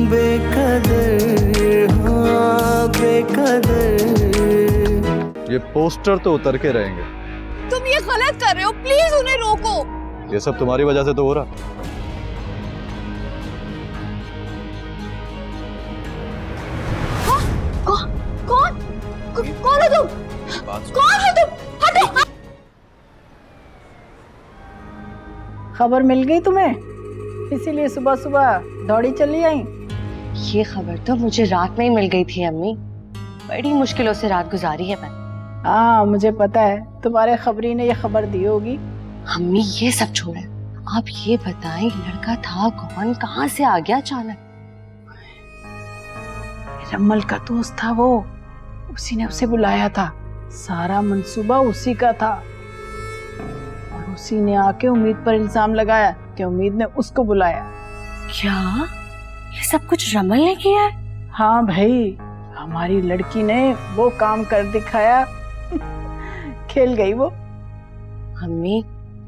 बेकदर, हाँ बेकदर। ये पोस्टर तो उतर के रहेंगे। तुम ये गलत कर रहे हो, प्लीज उन्हें रोको। ये सब तुम्हारी वजह से तो हो रहा। हाँ? कौन कौन है तुम? कौन है तुम? हटो। खबर मिल गई तुम्हें, इसीलिए सुबह सुबह दौड़ी चली आई। ये खबर तो मुझे रात में ही मिल गई थी अम्मी। बड़ी मुश्किलों से रात गुजारी है मैंने। हाँ मुझे पता है, तुम्हारे खबरी ने ये खबर दी होगी। अम्मी ये सब छोड़े, आप ये बताएं लड़का था कौन, कहाँ से आ गया अचानक? रम्मल का दोस्त था वो, उसी ने उसे बुलाया था। सारा मंसूबा उसी का था और उसी ने आके उम्मीद पर इल्जाम लगाया कि उम्मीद ने उसको बुलाया। क्या ये सब कुछ रमल ने किया है? हाँ भाई, हमारी लड़की ने वो काम कर दिखाया। खेल गई वो। अम्मी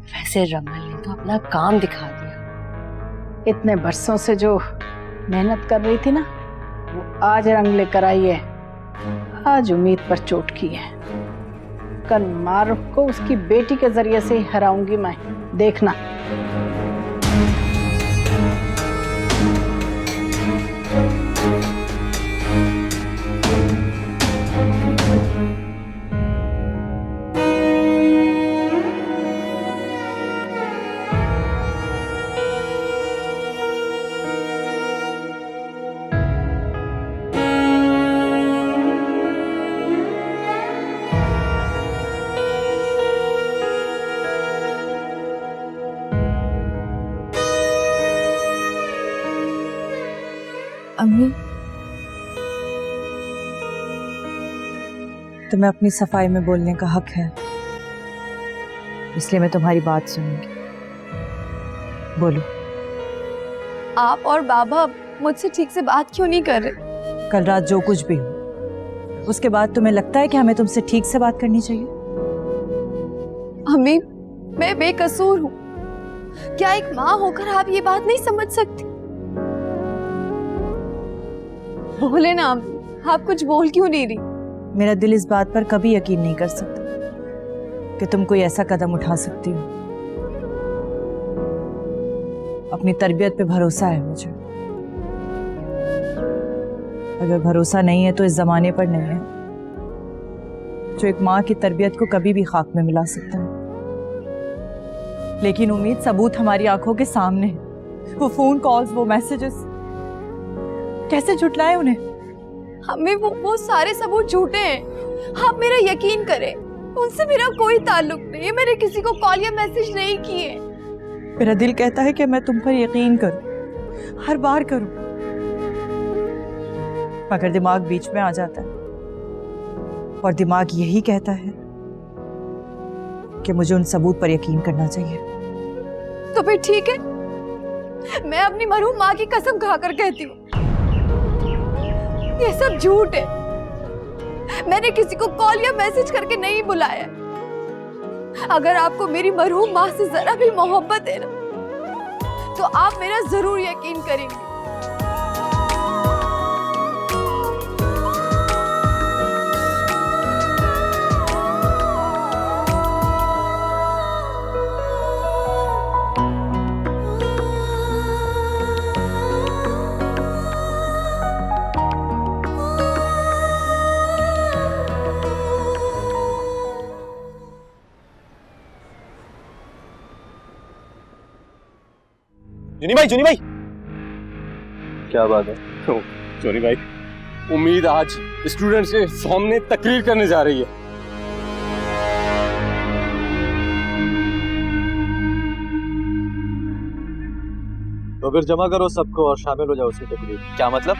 वैसे रमल ने तो अपना काम दिखा दिया। इतने बरसों से जो मेहनत कर रही थी ना, वो आज रंग लेकर आई है। आज उम्मीद पर चोट की है, कल मारूफ को उसकी बेटी के जरिए से ही हराऊंगी मैं, देखना। अम्मी, तुम्हें अपनी सफाई में बोलने का हक है, इसलिए मैं तुम्हारी बात सुनूंगी। बोलो। आप और बाबा मुझसे ठीक से बात क्यों नहीं कर रहे? कल रात जो कुछ भी हो, उसके बाद तुम्हें लगता है कि हमें तुमसे ठीक से बात करनी चाहिए? अम्मी, मैं बेकसूर हूँ। क्या एक माँ होकर आप ये बात नहीं समझ सकती? बोले ना, आप कुछ बोल क्यों नहीं रही? मेरा दिल इस बात पर कभी यकीन नहीं कर सकता कि तुम कोई ऐसा कदम उठा सकती हो। अपनी तरबियत पे भरोसा है मुझे। अगर भरोसा नहीं है तो इस जमाने पर नहीं है, जो एक माँ की तरबियत को कभी भी खाक में मिला सकता है। लेकिन उम्मीद, सबूत हमारी आंखों के सामने है। वो फोन कॉल्स, वो मैसेजेस, कैसे झुटलाए उन्हें? हमें वो सारे सबूत झूठे हैं। आप मेरा यकीन करें, उनसे मेरा कोई ताल्लुक नहीं है। मैंने किसी को कॉल या मैसेज नहीं किए। मेरा दिल कहता है कि मैं तुम पर यकीन करूं, हर बार करूं, मगर दिमाग बीच में आ जाता है और दिमाग यही कहता है कि मुझे उन सबूत पर यकीन करना चाहिए। तो फिर ठीक है, मैं अपनी मरहूम माँ की कसम खाकर कहती हूँ, ये सब झूठ है। मैंने किसी को कॉल या मैसेज करके नहीं बुलाया। अगर आपको मेरी मरहूम माँ से जरा भी मोहब्बत है ना, तो आप मेरा जरूर यकीन करेंगे। जुनी भाई, जुनी भाई, क्या बात है? जुनी भाई, उम्मीद आज स्टूडेंट्स के सामने तकरीर करने जा रही है। तो फिर जमा करो सबको और शामिल हो जाओ उसकी तकरीर। क्या मतलब?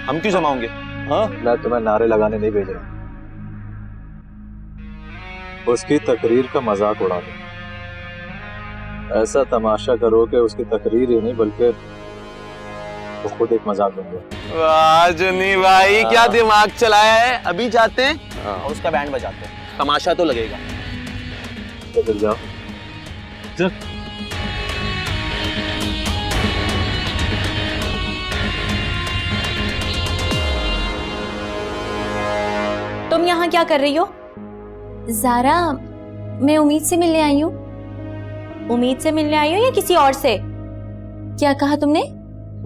हम क्यों जमा होंगे? हाँ, मैं तुम्हें नारे लगाने नहीं भेज रहा, उसकी तकरीर का मजाक उड़ा दो। ऐसा तमाशा करो कि उसकी तकरीर ही नहीं बल्कि वो खुद एक मजाक बन गया। वाह जुनी भाई, क्या दिमाग चलाया है। अभी जाते हैं और उसका बैंड बजाते हैं, तमाशा तो लगेगा। तो फिर जाओ। यहाँ क्या कर रही हो? ज़ारा, मैं उम्मीद से मिलने आई हूँ। उम्मीद से मिलने आई हो या किसी और से? क्या कहा तुमने?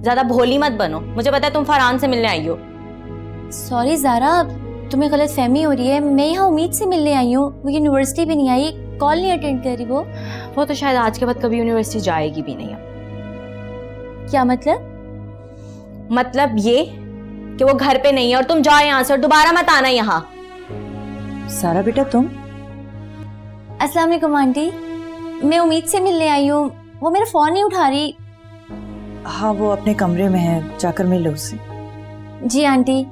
ज्यादा भोली मत बनो, मुझे पता है तुम फरहान से मिलने आई हो। सॉरी ज़ारा, तुम्हें गलत फहमी हो रही है। मैं यहाँ उम्मीद से मिलने आई हूँ। वो यूनिवर्सिटी भी नहीं आई, कॉल नहीं अटेंड करी। वो तो शायद आज के बाद कभी यूनिवर्सिटी जाएगी भी नहीं। क्या मतलब? मतलब ये कि वो घर पे नहीं है और तुम जाओ यहाँ से और दोबारा मत आना यहाँ। सारा बेटा तुम? अस्सलाम वालेकुम आंटी, मैं उम्मीद से मिलने आई हूँ। वो मेरा फोन नहीं उठा रही। हाँ, वो अपने कमरे में है, जाकर मिल लो उससे। जी आंटी।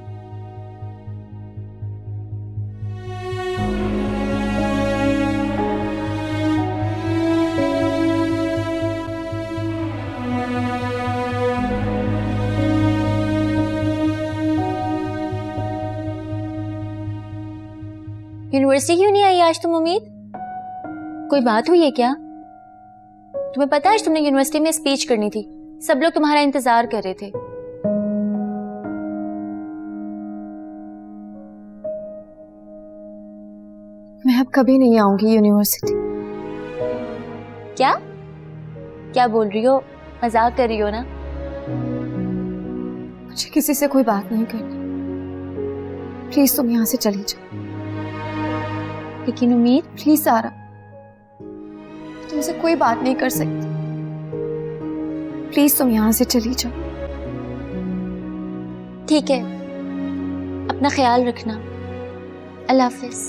यूनिवर्सिटी क्यों नहीं आई आज तुम उम्मीद? कोई बात हुई है क्या? तुम्हें पता है आज तुमने यूनिवर्सिटी में स्पीच करनी थी, सब लोग तुम्हारा इंतजार कर रहे थे। मैं अब कभी नहीं आऊंगी यूनिवर्सिटी। क्या क्या बोल रही हो? मजाक कर रही हो ना? मुझे किसी से कोई बात नहीं करनी, प्लीज तुम यहाँ से चली जाओ। लेकिन उम्मीद, प्लीज सारा, तुमसे कोई बात नहीं कर सकती, प्लीज तुम यहाँ से चली जाओ। ठीक है, अपना ख्याल रखना। अल्लाह हाफिज।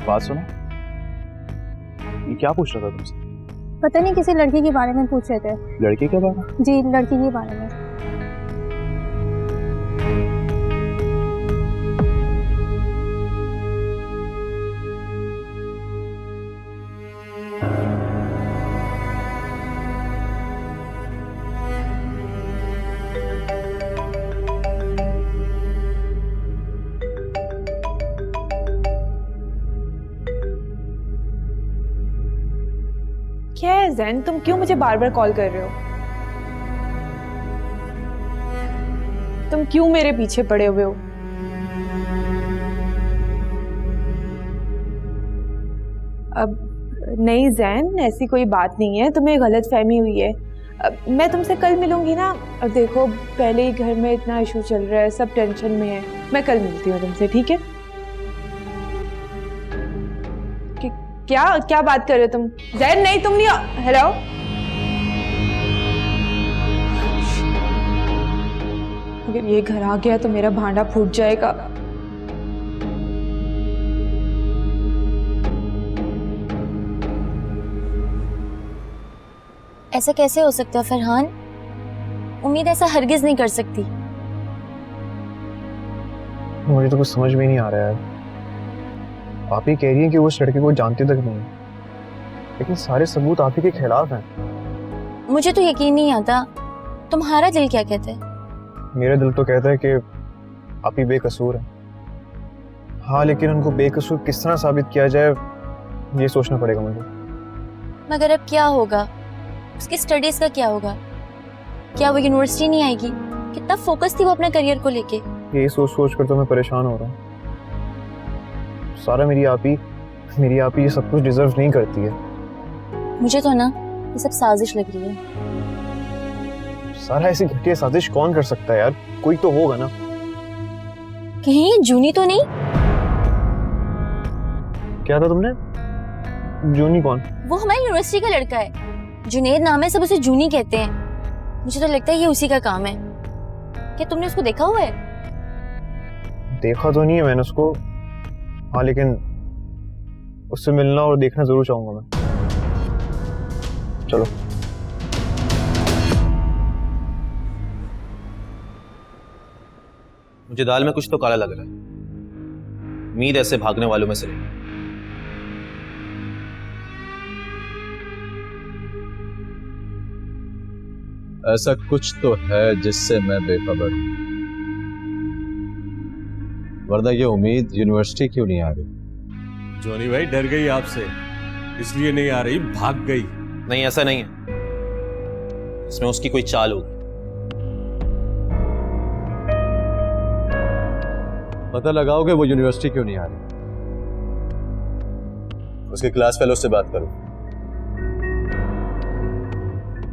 बात सुनो, ये क्या पूछ रहा था तुमसे? पता नहीं, किसी लड़की के बारे में पूछ रहे थे। लड़की के बारे में? जी, लड़की के बारे में। क्या है ज़ैन, तुम क्यों मुझे बार बार कॉल कर रहे हो? तुम क्यों मेरे पीछे पड़े हुए हो? अब नहीं ज़ैन, ऐसी कोई बात नहीं है, तुम्हें गलत फहमी हुई है। मैं तुमसे कल मिलूंगी ना। अब देखो, पहले ही घर में इतना इशू चल रहा है, सब टेंशन में है। मैं कल मिलती हूँ तुमसे, ठीक है? क्या क्या बात कर रहे हो तुम? ज़ैन नहीं, तुम नहीं। हेलो, अगर ये घर आ गया तो मेरा भांडा फूट जाएगा। ऐसा कैसे हो सकता है फरहान? उम्मीद ऐसा हरगिज नहीं कर सकती। मुझे तो कुछ समझ में नहीं आ रहा है। आप ही कह रही हैं कि वो उस लड़के को जानती तक नहीं, लेकिन सारे सबूत आप ही के खिलाफ हैं। मुझे तो यकीन नहीं आता। तुम्हारा दिल क्या कहता है? मेरा दिल तो कहता है कि आप ही बेकसूर हैं। हाँ, लेकिन उनको बेकसूर किस तरह साबित किया जाए, ये सोचना पड़ेगा मुझे। मगर अब क्या होगा? उसकी स्टडीज का क्या होगा? क्या वो यूनिवर्सिटी नहीं आएगी? कितना फोकस थी वो अपने करियर को लेके। यही सोच सोच कर तो मैं परेशान हो रहा हूँ। सारा, मेरी आप ही मेरी आप ये सब कुछ डिजर्व नहीं करती है। मुझे तो ना ये सब साजिश लग रही है। सारा ऐसी घटिया साजिश कौन कर सकता है यार? कोई तो होगा ना। कहीं जूनी तो नहीं? क्या था तुमने? जूनी कौन? वो हमारी यूनिवर्सिटी का लड़का है, जुनेद नाम है, सब उसे जूनी कहते हैं। मुझे तो लगता है ये उसी का काम है। क्या तुमने उसको देखा हुआ है? देखा तो नहीं है मैंने उसको, हाँ, लेकिन उससे मिलना और देखना जरूर चाहूंगा मैं। चलो। मुझे दाल में कुछ तो काला लग रहा है। उम्मीद ऐसे भागने वालों में से नहीं। ऐसा कुछ तो है जिससे मैं बेखबर हूं, वरना ये उम्मीद यूनिवर्सिटी क्यों नहीं आ रही? जॉनी भाई डर गई आपसे, इसलिए नहीं आ रही, भाग गई। नहीं, ऐसा नहीं है। इसमें उसकी कोई चाल होगी। पता लगाओ कि वो यूनिवर्सिटी क्यों नहीं आ रही। उसके क्लास फेलो से बात करो,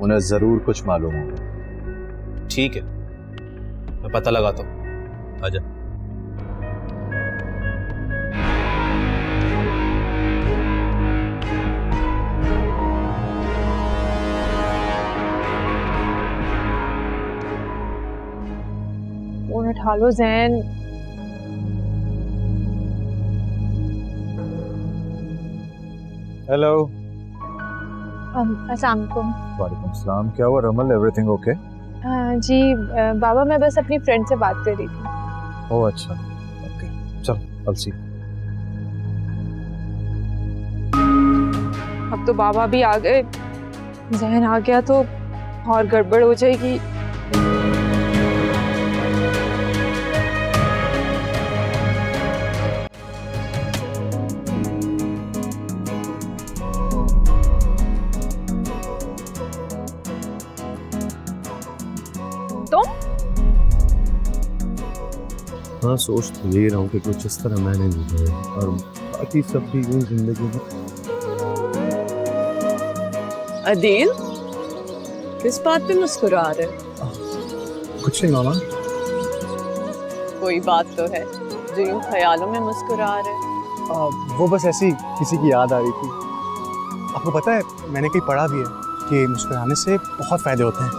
उन्हें जरूर कुछ मालूम होगा। ठीक है, मैं पता लगाता हूं। आजा। फोन उठा लो जैन। हेलो। अस्सलाम वालेकुम। वालेकुम सलाम। क्या हुआ रमल, एवरीथिंग ओके? जी बाबा, मैं बस अपनी फ्रेंड से बात कर रही थी। ओह अच्छा, ओके, चल I'll see you। अब तो बाबा भी आ गए, जहन आ गया तो और गड़बड़ हो जाएगी। हाँ, सोच तो यही रहा हूँ कि कुछ इस तरह मैंने नहीं किया और बाकी सब भी यूं जिंदगी में। अदील, किस बात पे मुस्कुरा रहे? कुछ नहीं मामा। कोई बात तो है जो यूं ख्यालों में मुस्कुरा रहे। वो बस ऐसी किसी की याद आ रही थी। आपको पता है, मैंने कहीं पढ़ा भी है कि मुस्कुराने से बहुत फायदे होते हैं।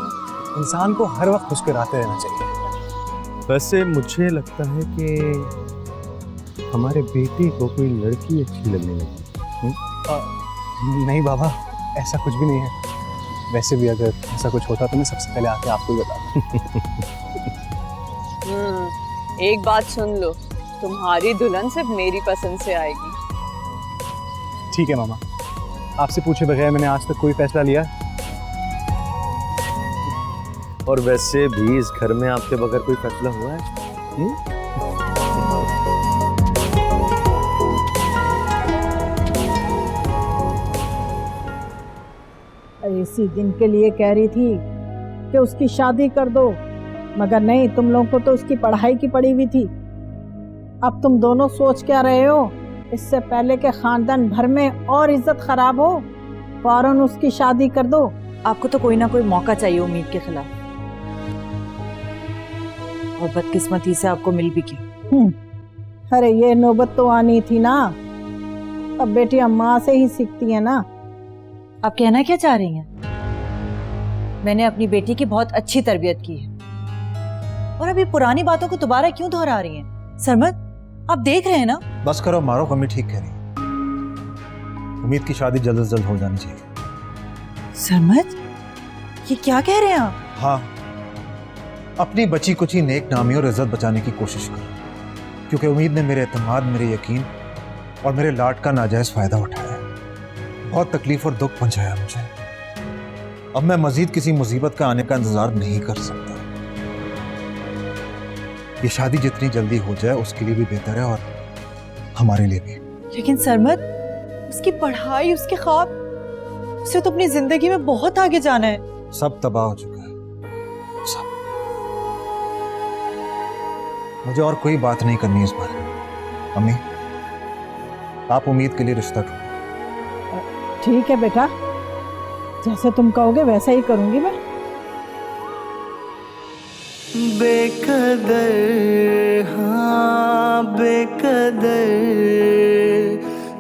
इंसान को हर वक्त मुस्कुराते रहना चाहिए। वैसे मुझे लगता है कि हमारे बेटे को कोई लड़की अच्छी लगने लगी। नहीं बाबा, ऐसा कुछ भी नहीं है। वैसे भी अगर ऐसा कुछ होता तो मैं सबसे पहले आके आपको ही बताता। एक बात सुन लो, तुम्हारी दुल्हन सिर्फ मेरी पसंद से आएगी। ठीक है मामा, आपसे पूछे बगैर मैंने आज तक कोई फैसला लिया? और वैसे भी इस घर में आपके बगैर कोई फैसला हुआ है? इसी दिन के लिए कह रही थी कि उसकी शादी कर दो, मगर नहीं, तुम लोगों को तो उसकी पढ़ाई की पड़ी हुई थी। अब तुम दोनों सोच क्या रहे हो? इससे पहले के खानदान भर में और इज्जत खराब हो, फौरन उसकी शादी कर दो। आपको तो कोई ना कोई मौका चाहिए उम्मीद के खिलाफ, और बदकिस्मती से आपको मिल भी की। अरे ये नौबत तो आनी थी ना। अब बेटियां माँ से ही सीखती है ना। आप कहना क्या चाह रही हैं? मैंने अपनी बेटी की बहुत अच्छी तरबियत की है, और अभी पुरानी बातों को दोबारा क्यों दोहरा रही हैं? सरमद, आप देख रहे हैं ना। बस करो मारो, अम्मी ठीक कह रही है। उम्मीद की शादी जल्द से जल्द हो जानी चाहिए। सरमद, ये क्या कह रहे हैं आप? हाँ, अपनी बची कुची नेक नामी और इज्जत बचाने की कोशिश करो, क्योंकि उम्मीद ने मेरे एतमाद, मेरे यकीन और मेरे लाड का नाजायज फायदा उठाया है। बहुत तकलीफ और दुख पहुंचाया मुझे। अब मैं मजीद किसी मुसीबत का आने का इंतजार नहीं कर सकता। ये शादी जितनी जल्दी हो जाए उसके लिए भी बेहतर है और हमारे लिए भी। लेकिन सरमद, उसकी पढ़ाई, उसके ख्वाब, उसे तो अपनी जिंदगी में बहुत आगे जाना है। सब तबाह हो चुका है, सब। मुझे और कोई बात नहीं करनी इस बारे में। अम्मी, आप उम्मीद के लिए रिश्ता ढूंढो। ठीक है बेटा, जैसे तुम कहोगे वैसा ही करूंगी मैं। बेकदर, हाँ बेकदर,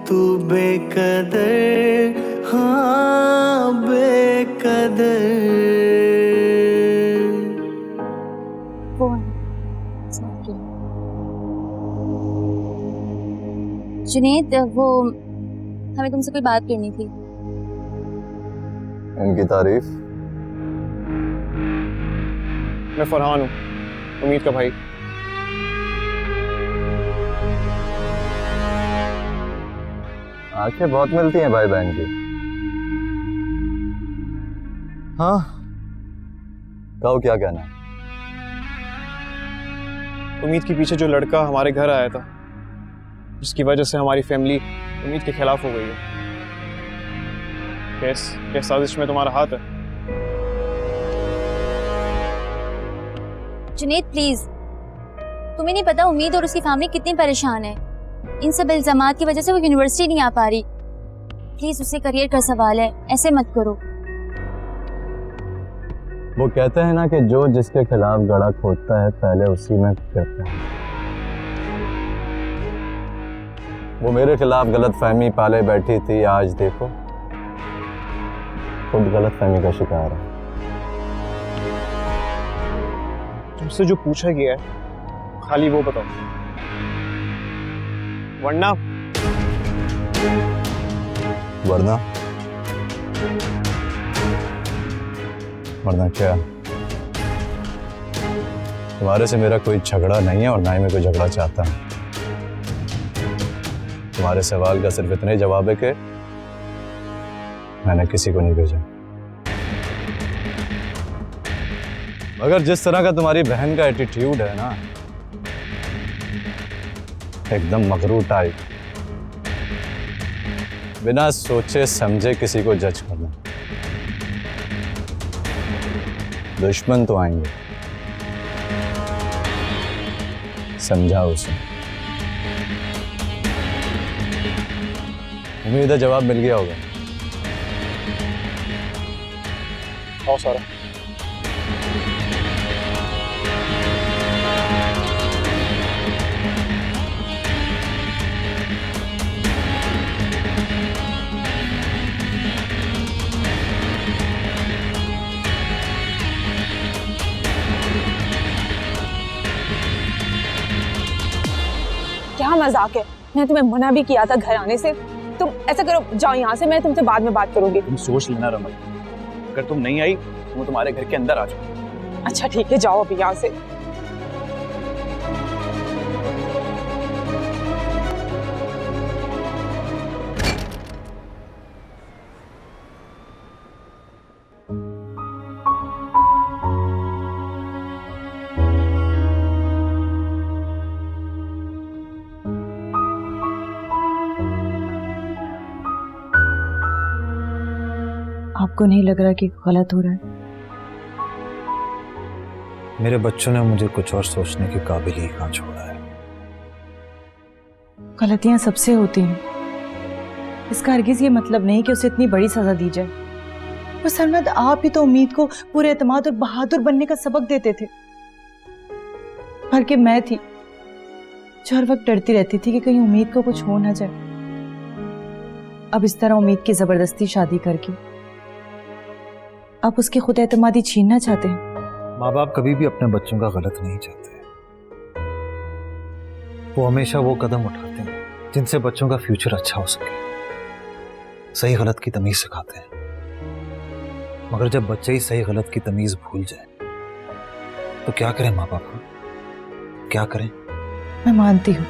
तू बेकदर, हाँ बेकदर। जुनैद, वो हमें तुमसे कोई बात करनी थी। इनकी तारीफ। मैं फरहान हूँ, उम्मीद का भाई। आंखें बहुत मिलती हैं भाई बहन की। हाँ, कहो क्या कहना है? उम्मीद के पीछे जो लड़का हमारे घर आया था, जिसकी वजह से हमारी फैमिली उम्मीद के खिलाफ हो गई है, क्या साजिश में तुम्हारा हाथ है? जुनैद प्लीज, तुम्हें नहीं पता उम्मीद और उसकी फैमिली कितनी परेशान है। इन सब इल्जामात की वजह से वो यूनिवर्सिटी नहीं आ पा रही। प्लीज, उससे करियर का सवाल है, ऐसे मत करो। वो कहते हैं ना कि जो जिसके खिलाफ गड़ा खोदता है पहले उसी में गिरता है। वो मेरे खिलाफ गलत फहमी पाले बैठी थी, आज देखो खुद गलत फहमी का शिकार है। तुमसे जो पूछा गया है खाली वो बताओ, वरना वरना वरना क्या? तुम्हारे से मेरा कोई झगड़ा नहीं है और ना ही मैं कोई झगड़ा चाहता हूं। तुम्हारे सवाल का सिर्फ इतना ही जवाब है कि मैंने किसी को नहीं भेजा। मगर जिस तरह का तुम्हारी बहन का एटीट्यूड है ना, एकदम मगरूर टाइप, बिना सोचे समझे किसी को जज करना। दुश्मन तो आएंगे, समझाओ उसे। उम्मीद है जवाब मिल गया होगा। आओ सारा। क्या मजाक है? मैंने तुम्हें मना भी किया था घर आने से। तुम ऐसा करो, जाओ यहाँ से, मैं तुमसे बाद में बात करूंगी। तुम सोच लेना रमन, अगर तुम नहीं आई तो मैं तुम्हारे घर के अंदर आ जाऊँ। अच्छा ठीक है, जाओ अभी यहाँ से। आपको नहीं लग रहा कि गलत हो रहा है? मेरे बच्चों ने मुझे कुछ और सोचने के काबिल ही कहाँ छोड़ा है। गलतियां सबसे होती हैं, इसका हरगिज ये मतलब नहीं कि उसे इतनी बड़ी सजा दी जाए। और सरमद, आप ही तो उम्मीद को पूरे एतमाद और बहादुर बनने का सबक देते थे, बल्कि मैं थी जो हर वक्त डरती रहती थी कि कहीं उम्मीद को कुछ हो ना जाए। अब इस तरह उम्मीद की जबरदस्ती शादी करके आप उसकी खुद एतमादी छीनना चाहते हैं। माँ बाप कभी भी अपने बच्चों का गलत नहीं चाहते। वो हमेशा वो कदम उठाते हैं जिनसे बच्चों का फ्यूचर अच्छा हो सके, सही गलत की तमीज सिखाते हैं। मगर जब बच्चे ही सही गलत की तमीज भूल जाए तो क्या करें माँ बाप? क्या करें? मैं मानती हूँ,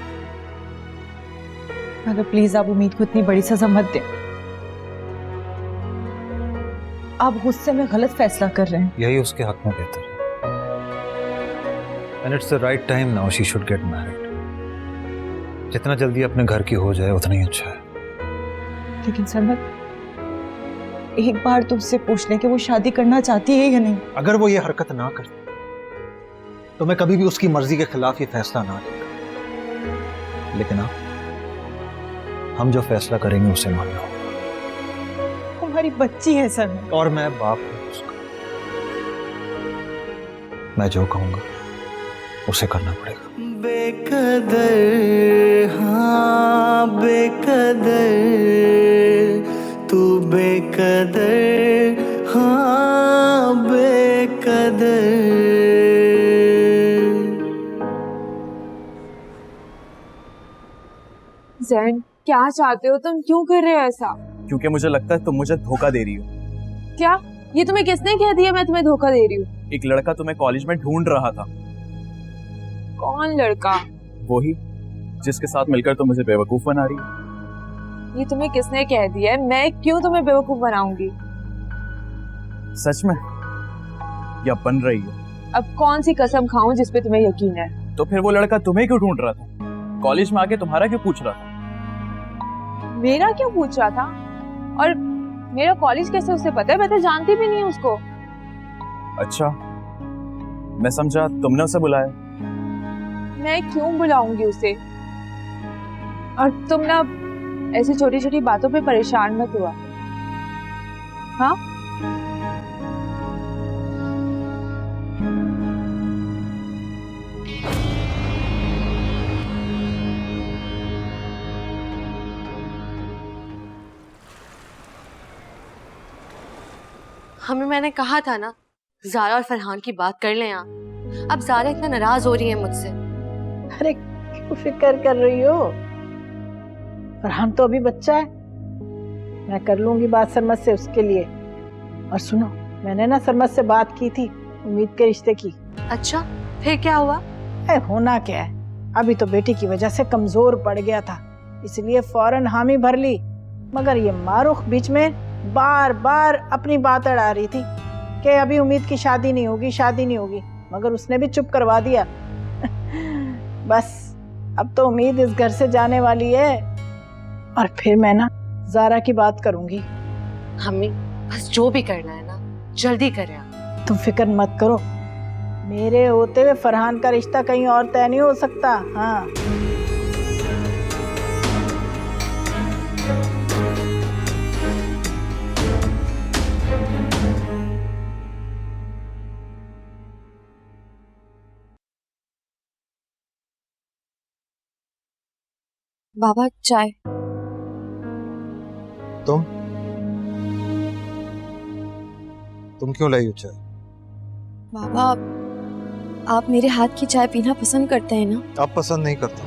मगर प्लीज आप उम्मीद को इतनी बड़ी सजा मत दें। आप गुस्से में गलत फैसला कर रहे हैं। यही उसके हक में बेहतर है। And it's the right time now she should get married. जितना जल्दी अपने घर की हो जाए उतना ही अच्छा है। लेकिन सरमद, एक बार तुमसे पूछ लें कि वो शादी करना चाहती है या नहीं। अगर वो ये हरकत ना करती तो मैं कभी भी उसकी मर्जी के खिलाफ ये फैसला ना लेता। लेकिन हम जो फैसला करेंगे उसे मान लो। हमारी बच्ची है सर। और मैं बाप हूं उसका। मैं जो कहूंगा उसे करना पड़ेगा। बेकदर, हाँ बेकदर, तू बेकदर, हाँ बेकदर। जैन, क्या चाहते हो तुम? क्यों कर रहे हो ऐसा? क्योंकि मुझे लगता है तुम मुझे धोखा दे रही हो। क्या? ये तुम्हें किसने कह दिया मैं तुम्हें धोखा दे रही हूँ? एक लड़का तुम्हें कॉलेज में ढूंढ रहा था। कौन लड़का? वही जिसके साथ मिलकर तुम मुझे बेवकूफ बना रही हो। ये तुम्हें किसने कह दिया है? मैं क्यों तुम्हें बेवकूफ बनाऊंगी? सच में या बन रही हो? अब कौन सी कसम खाऊं जिस पे तुम्हें यकीन है? तो फिर वो लड़का तुम्हें क्यों ढूंढ रहा था? कॉलेज में आके तुम्हारा क्यों पूछ रहा था? मेरा क्यों पूछ रहा था? और मेरा कॉलेज कैसे उसे पता है? मैं तो जानती भी नहीं हूँ उसको। अच्छा, मैं समझा तुमने उसे बुलाया। मैं क्यों बुलाऊंगी उसे? और तुम ना ऐसी छोटी छोटी बातों पे परेशान मत हुआ। हाँ, हमें मैंने कहा था ना ज़ारा और फरहान की बात कर लें आप। अब ज़ारा इतना नाराज हो रही है मुझसे। अरे क्यों फिक्र कर रही हो? फरहान तो अभी बच्चा है। मैं कर लूंगी बात सरमद से उसके लिए। और सुनो, मैंने ना सरमद से बात की थी उम्मीद के रिश्ते की। अच्छा, फिर क्या हुआ? होना क्या है, अभी तो बेटी की वजह से कमजोर पड़ गया था, इसलिए फौरन हामी भर ली। मगर ये मारूख बीच में बार बार अपनी बात अड़ा रही थी कि अभी उम्मीद की शादी नहीं होगी, शादी नहीं होगी। मगर उसने भी चुप करवा दिया। बस अब तो उम्मीद इस घर से जाने वाली है और फिर मैं ना ज़ारा की बात करूंगी। हमें बस जो भी करना है ना जल्दी करें आप। तुम फिक्र मत करो, मेरे होते हुए फरहान का रिश्ता कहीं और तय नहीं हो सकता। हाँ, बाबा चाय। तुम क्यों लाई हो चाय? बाबा आप मेरे हाथ की चाय पीना पसंद करते हैं ना? अब पसंद नहीं करता।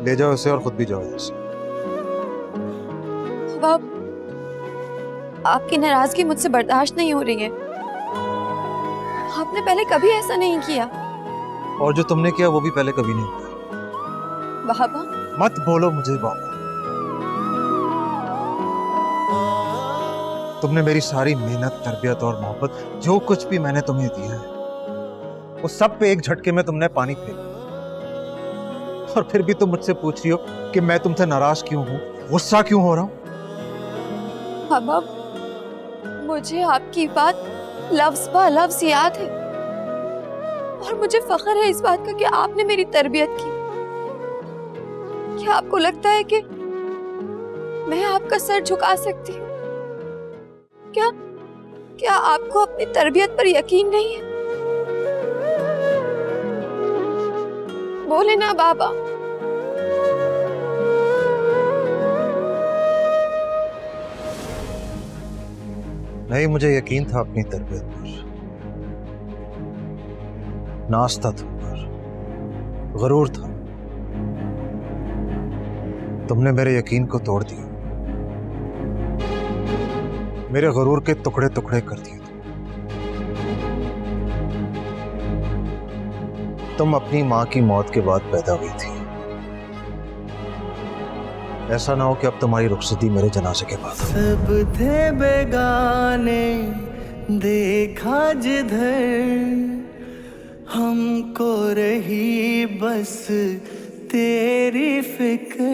ले जाओ इसे और खुद भी जाओ यहाँ से। बाबा आपकी नाराजगी मुझसे बर्दाश्त नहीं हो रही है। आपने पहले कभी ऐसा नहीं किया। और जो तुमने किया वो भी पहले कभी नहीं किया। बाबा मत बोलो मुझे बाबा। तुमने मेरी सारी मेहनत, तरबियत और मोहब्बत, जो कुछ भी मैंने तुम्हें दिया है, वो सब पे एक झटके में तुमने पानी फेंक दिया। और फिर भी तुम मुझसे पूछ रही हो कि मैं तुमसे नाराज क्यों हूं, गुस्सा क्यों हो रहा हूं? बाबा मुझे आपकी बात लफ्ज ब लफ्ज याद है और मुझे फख्र है इस बात का कि आपने मेरी तरबियत की। क्या आपको लगता है कि मैं आपका सर झुका सकती हूँ? क्या आपको अपनी तरबियत पर यकीन नहीं है? बोले ना बाबा। नहीं, मुझे यकीन था अपनी तरबियत पर, नाज था तुम पर, गरूर था। तुमने मेरे यकीन को तोड़ दिया, मेरे गरूर के टुकड़े टुकड़े कर दिए। तुम अपनी माँ की मौत के बाद पैदा हुई थी। ऐसा ना हो कि अब तुम्हारी रुखसती मेरे जनाजे के बाद हो। सब थे बेगाने देखा जिधर, हमको रही बस तेरी फिक्र।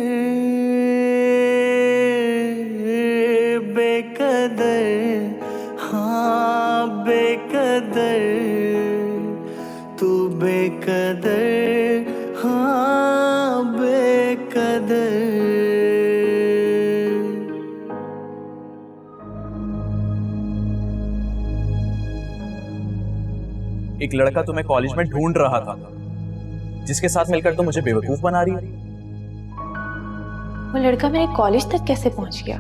बेकदर, हाँ बेकदर, तू बेकदर, हाँ एक लड़का तुम्हें कॉलेज में ढूंढ रहा था, जिसके साथ मिलकर तुम मुझे बेवकूफ बना रही हो। वो लड़का मेरे कॉलेज तक कैसे पहुंच गया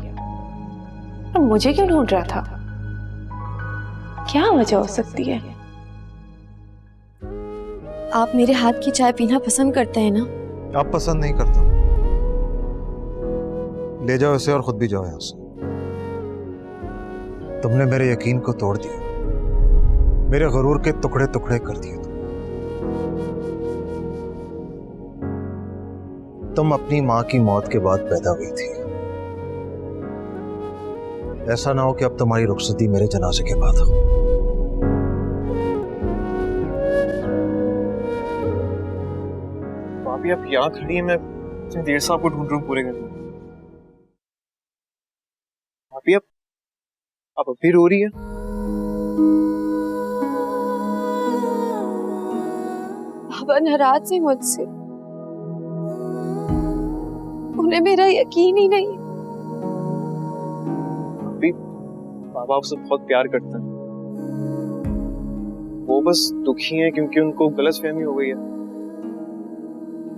और मुझे क्यों ढूंढ रहा था? क्या वजह हो सकती है? आप मेरे हाथ की चाय पीना पसंद करते हैं ना? आप पसंद नहीं करता, ले जाओ इसे और खुद भी जाओ यहाँ से। तुमने मेरे यकीन को तोड़ दिया, मेरे गुरूर के टुकड़े टुकड़े कर दिए। तुम अपनी माँ की मौत के बाद पैदा हुई थी। ऐसा ना हो कि अब तुम्हारी रुखसती मेरे जनाजे के बाद हो। भाभी आप यहाँ खड़ी हैं, मैं इतनी देर से आपको ढूंढ रहा हूँ पूरे घर में। भाभी आप अभी रो रही है? बाबा नाराज है मुझसे, उन्हें मेरा यकीन ही नहीं। भाभी बाबा आपसे बहुत प्यार करते हैं, वो बस दुखी हैं क्योंकि उनको गलतफहमी हो गई है।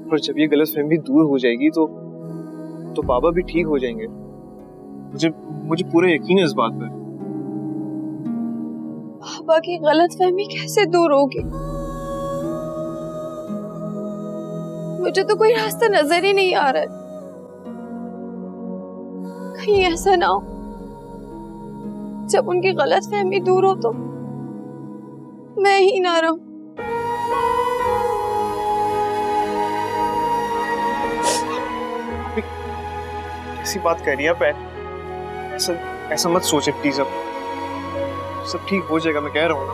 पर जब ये गलतफहमी दूर हो जाएगी तो बाबा भी ठीक हो जाएंगे। मुझे पूरा यकीन है इस बात पर। बाबा की गलतफहमी कैसे दूर होगी? मुझे तो कोई रास्ता नजर ही नहीं आ रहा है। कहीं ऐसा ना हो जब उनकी गलतफहमी दूर हो तो मैं ही ना रहूं। ऐसी बात कह रही है आप, ऐसा मत सोचे प्लीज। अब सब ठीक हो जाएगा, मैं कह रहा हूँ ना।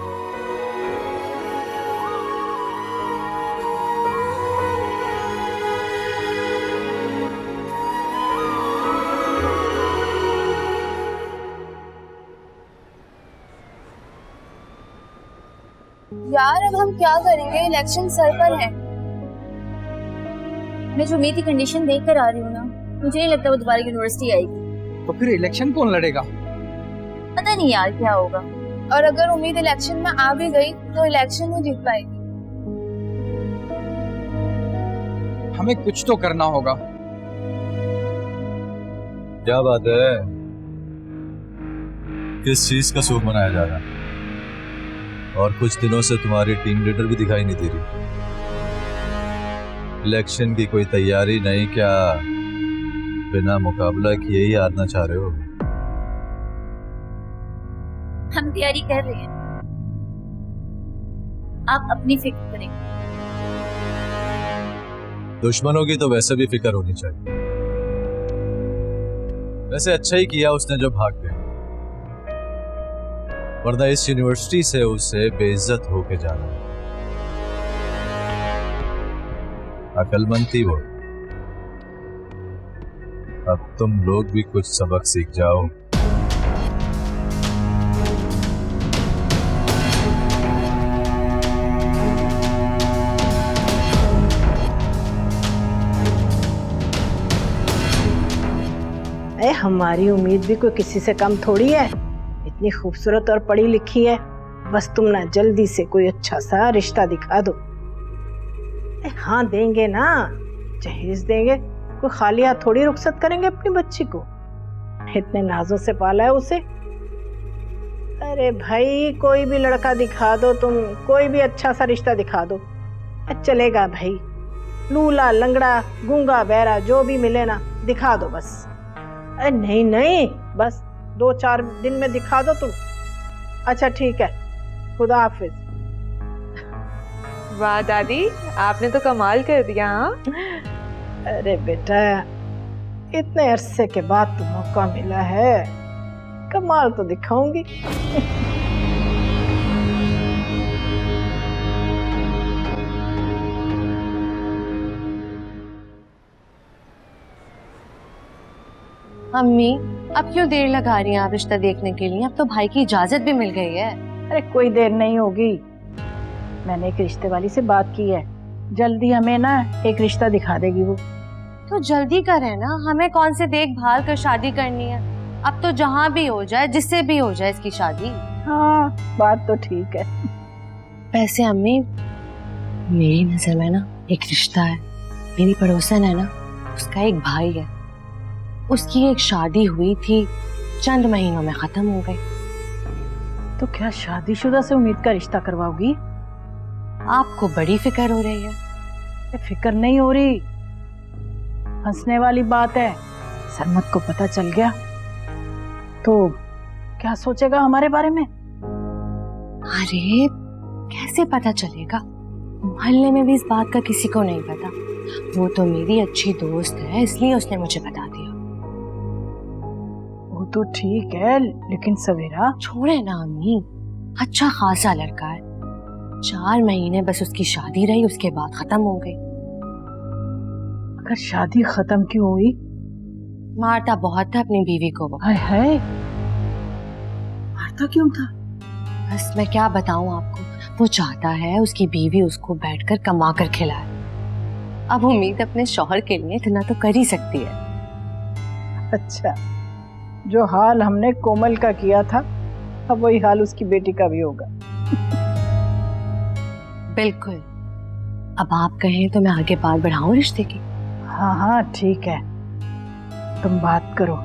यार अब हम क्या करेंगे, इलेक्शन सर पर है। मैं जो उम्मीद की कंडीशन देख कर आ रही हूँ ना, मुझे नहीं लगता वो दोबारा यूनिवर्सिटी आएगी। तो फिर इलेक्शन कौन लड़ेगा? पता नहीं यार क्या होगा। और अगर उम्मीद इलेक्शन में आ भी गई तो इलेक्शन वो जीत पाएगी। हमें कुछ तो करना होगा। क्या बात है, किस चीज का शोक मनाया जा रहा है? और कुछ दिनों से तुम्हारी टीम लीडर भी दिखाई नहीं दे रही। इलेक्शन की कोई तैयारी नहीं क्या? बिना मुकाबला किए ही हारना चाह रहे हो? हम तैयारी कर रहे हैं, आप अपनी फिक्र करें। दुश्मनों की तो वैसे भी फिक्र होनी चाहिए। वैसे अच्छा ही किया उसने जो भाग गए, वरना इस यूनिवर्सिटी से उसे बेइज्जत होके जाना। अकलमंद थी वो। अब तुम लोग भी कुछ सबक सीख जाओ। हमारी उम्मीद भी कोई किसी से कम थोड़ी है। इतनी खूबसूरत और पढ़ी लिखी है, बस तुम ना जल्दी से कोई अच्छा सा रिश्ता दिखा दो। हाँ देंगे ना, जहेज देंगे, कोई खाली हाथ थोड़ी रुखसत करेंगे अपनी बच्ची को। इतने नाजों से पाला है उसे। अरे भाई कोई भी लड़का दिखा दो तुम, कोई भी अच्छा सा रिश्ता दिखा दो, चलेगा भाई। लूला लंगड़ा गूंगा बहरा जो भी मिले ना दिखा दो बस। अरे नहीं नहीं, बस 2-4 दिन में दिखा दो तुम। अच्छा ठीक है, खुदा हाफिज। वाह दादी, आपने तो कमाल कर दिया। हाँ अरे बेटा, इतने अरसे के बाद तो मौका मिला है, कमाल तो दिखाऊंगी। अम्मी अब क्यों देर लगा रही हैं आप रिश्ता देखने के लिए? अब तो भाई की इजाजत भी मिल गई है। अरे कोई देर नहीं होगी, मैंने एक रिश्ते वाली से बात की है, जल्दी हमें ना एक रिश्ता दिखा देगी वो। तो जल्दी करें ना, हमें कौन से देखभाल कर शादी करनी है। अब तो जहाँ भी हो जाए, जिससे भी हो जाए इसकी शादी। हाँ बात तो ठीक है। वैसे अम्मी, मेरी नजर में ना एक रिश्ता है। मेरी पड़ोसन है ना, उसका एक भाई है, उसकी एक शादी हुई थी, चंद महीनों में खत्म हो गई। तो क्या शादीशुदा से उम्मीद का रिश्ता करवाओगी? आपको बड़ी फिक्र हो रही है। फिक्र नहीं हो रही, हंसने वाली बात है। सरमत को पता चल गया तो क्या सोचेगा हमारे बारे में? अरे कैसे पता चलेगा? मोहल्ले में भी इस बात का किसी को नहीं पता। वो तो मेरी अच्छी दोस्त है, इसलिए उसने मुझे बता दिया। वो तो ठीक है, लेकिन सवेरा छोड़े ना अम्मी, अच्छा खासा लड़का है। 4 महीने बस उसकी शादी रही, उसके बाद खत्म हो गई। अगर शादी खत्म क्यों हुई? मारता बहुत था अपनी बीवी को वो। हाय हाय, मारता क्यों था? बस मैं क्या बताऊं आपको, वो चाहता है उसकी बीवी उसको बैठकर कमा कर खिलाए। अब उम्मीद अपने शौहर के लिए इतना तो कर ही सकती है। अच्छा, जो हाल हमने कोमल का किया था, अब वही हाल उसकी बेटी का भी होगा। बिल्कुल। अब आप कहें तो मैं आगे बात बढ़ाऊं रिश्ते की? हाँ हाँ ठीक है, तुम बात करो,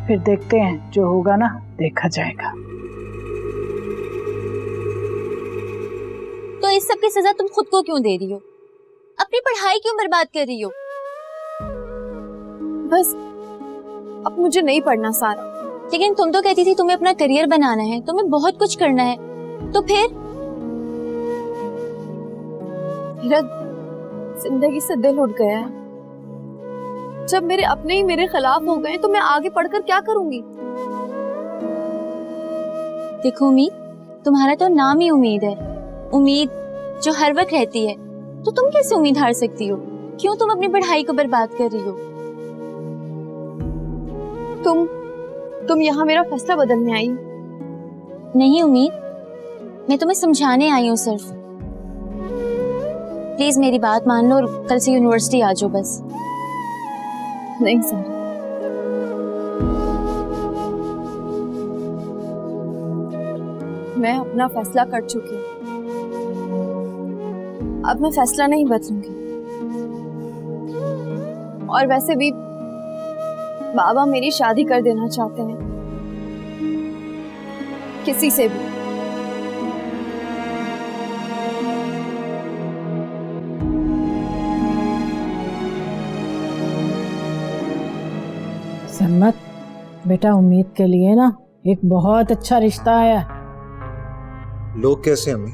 फिर देखते हैं, जो होगा ना देखा जाएगा। तो इस सब की सजा तुम खुद को क्यों दे रही हो? अपनी पढ़ाई क्यों बर्बाद कर रही हो? बस अब मुझे नहीं पढ़ना सारा। लेकिन तुम तो कहती थी तुम्हें अपना करियर बनाना है, तुम्हें बहुत कुछ करना है, तो फिर? मेरा जिंदगी से दिल उठ गया है। जब मेरे अपने ही मेरे खिलाफ हो गए तो मैं आगे पढ़कर क्या करूंगी? देखो उम्मीद, तुम्हारा तो नाम ही उम्मीद है, उम्मीद जो हर वक्त रहती है। तो तुम कैसे उम्मीद हार सकती हो? क्यों तुम अपनी पढ़ाई को बर्बाद कर रही हो? तुम यहाँ मेरा फैसला बदलने आई? नहीं उम्मीद, मैं तुम्हें समझाने आई हूँ सिर्फ। प्लीज मेरी बात मान लो और कल से यूनिवर्सिटी आ जाओ बस। नहीं सर, मैं अपना फैसला कर चुकी हूँ, अब मैं फैसला नहीं बदलूंगी। और वैसे भी बाबा मेरी शादी कर देना चाहते हैं किसी से भी। सरमत, बेटा उम्मीद के लिए ना एक बहुत अच्छा रिश्ता आया। लोग कैसे अम्मी?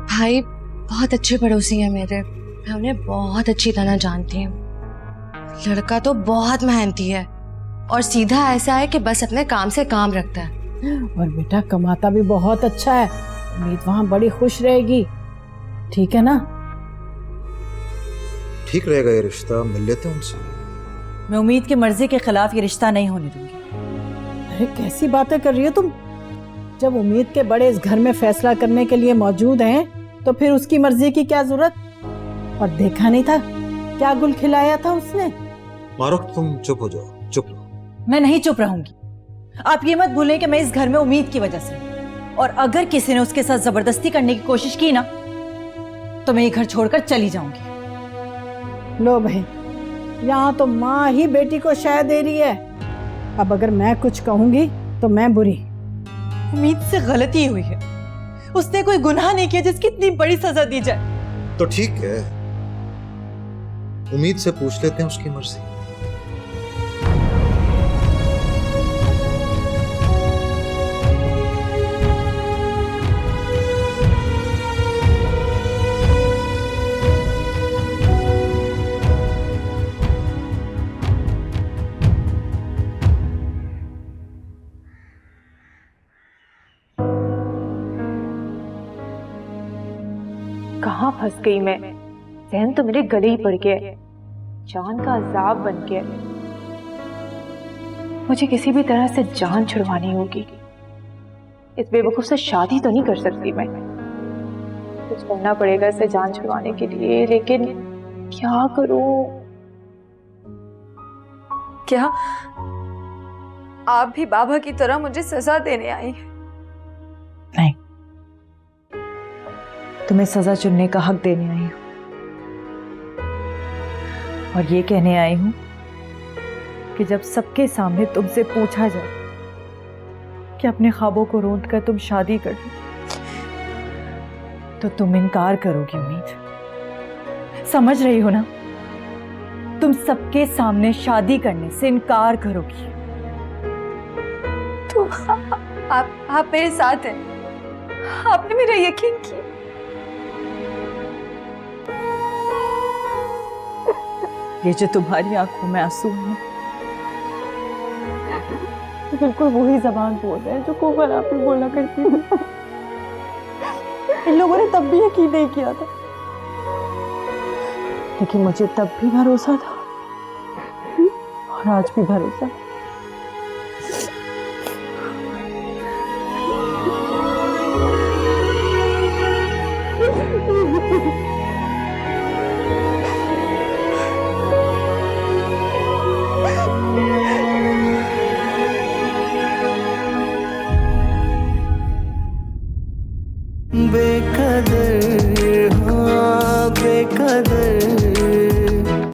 भाई बहुत अच्छे पड़ोसी हैं मेरे, मैं उन्हें बहुत अच्छी तरह जानती हूँ। लड़का तो बहुत मेहनती है और सीधा ऐसा है कि बस अपने काम से काम रखता है। और बेटा कमाता भी बहुत अच्छा है, उम्मीद वहाँ बड़ी खुश रहेगी, ठीक है ना? ठीक रहेगा ये रिश्ता, मिल लेते हैं उनसे। मैं उम्मीद की मर्जी के खिलाफ ये रिश्ता नहीं होने दूंगी। अरे कैसी बातें कर रही हो तुम? जब उम्मीद के बड़े इस घर में फैसला करने के लिए मौजूद हैं, तो फिर उसकी मर्जी की क्या जरूरत? और देखा नहीं था क्या गुल खिलाया था उसने? मारो, तुम चुप हो जाओ, चुप रहो। मैं नहीं चुप रहूंगी। आप ये मत भूलें कि मैं इस घर में उम्मीद की वजह से हूं। और अगर किसी ने उसके साथ जबरदस्ती करने की कोशिश की ना, तो मैं ये घर छोड़कर चली जाऊंगी। लो भाई, यहाँ तो माँ ही बेटी को शय दे रही है। अब अगर मैं कुछ कहूंगी तो मैं बुरी। उम्मीद से गलती हुई है, उसने कोई गुनाह नहीं किया जिसकी इतनी बड़ी सजा दी जाए। तो ठीक है, उम्मीद से पूछ लेते हैं उसकी मर्जी। कहाँ फंस गई मैं? जहन तो मेरे गले ही पड़ गया, जान का अजाब बन गया। मुझे किसी भी तरह से जान छुड़वानी होगी। इस बेवकूफ से शादी तो नहीं कर सकती मैं, कुछ करना पड़ेगा इसे जान छुड़वाने के लिए। लेकिन क्या करूं? क्या आप भी बाबा की तरह मुझे सजा देने आई हैं? नहीं, तुम्हें सजा चुनने का हक देने आई हूं और ये कहने आई हूं कि जब सबके सामने तुमसे पूछा जाए कि अपने ख्वाबों को रोंद कर तुम शादी कर लो तो तुम इनकार करोगी उम्मीद। समझ रही हो ना, तुम सबके सामने शादी करने से इनकार करोगी। तो आप मेरे साथ हैं, आपने मेरा यकीन किया। ये जो तुम्हारी आंखों में आंसू हैं बिल्कुल वही जबान बोल रहे हैं जो कोमल आप ही बोला करती थी। इन लोगों ने तब भी यकीन नहीं किया था, लेकिन मुझे तब भी भरोसा था और आज भी भरोसा है।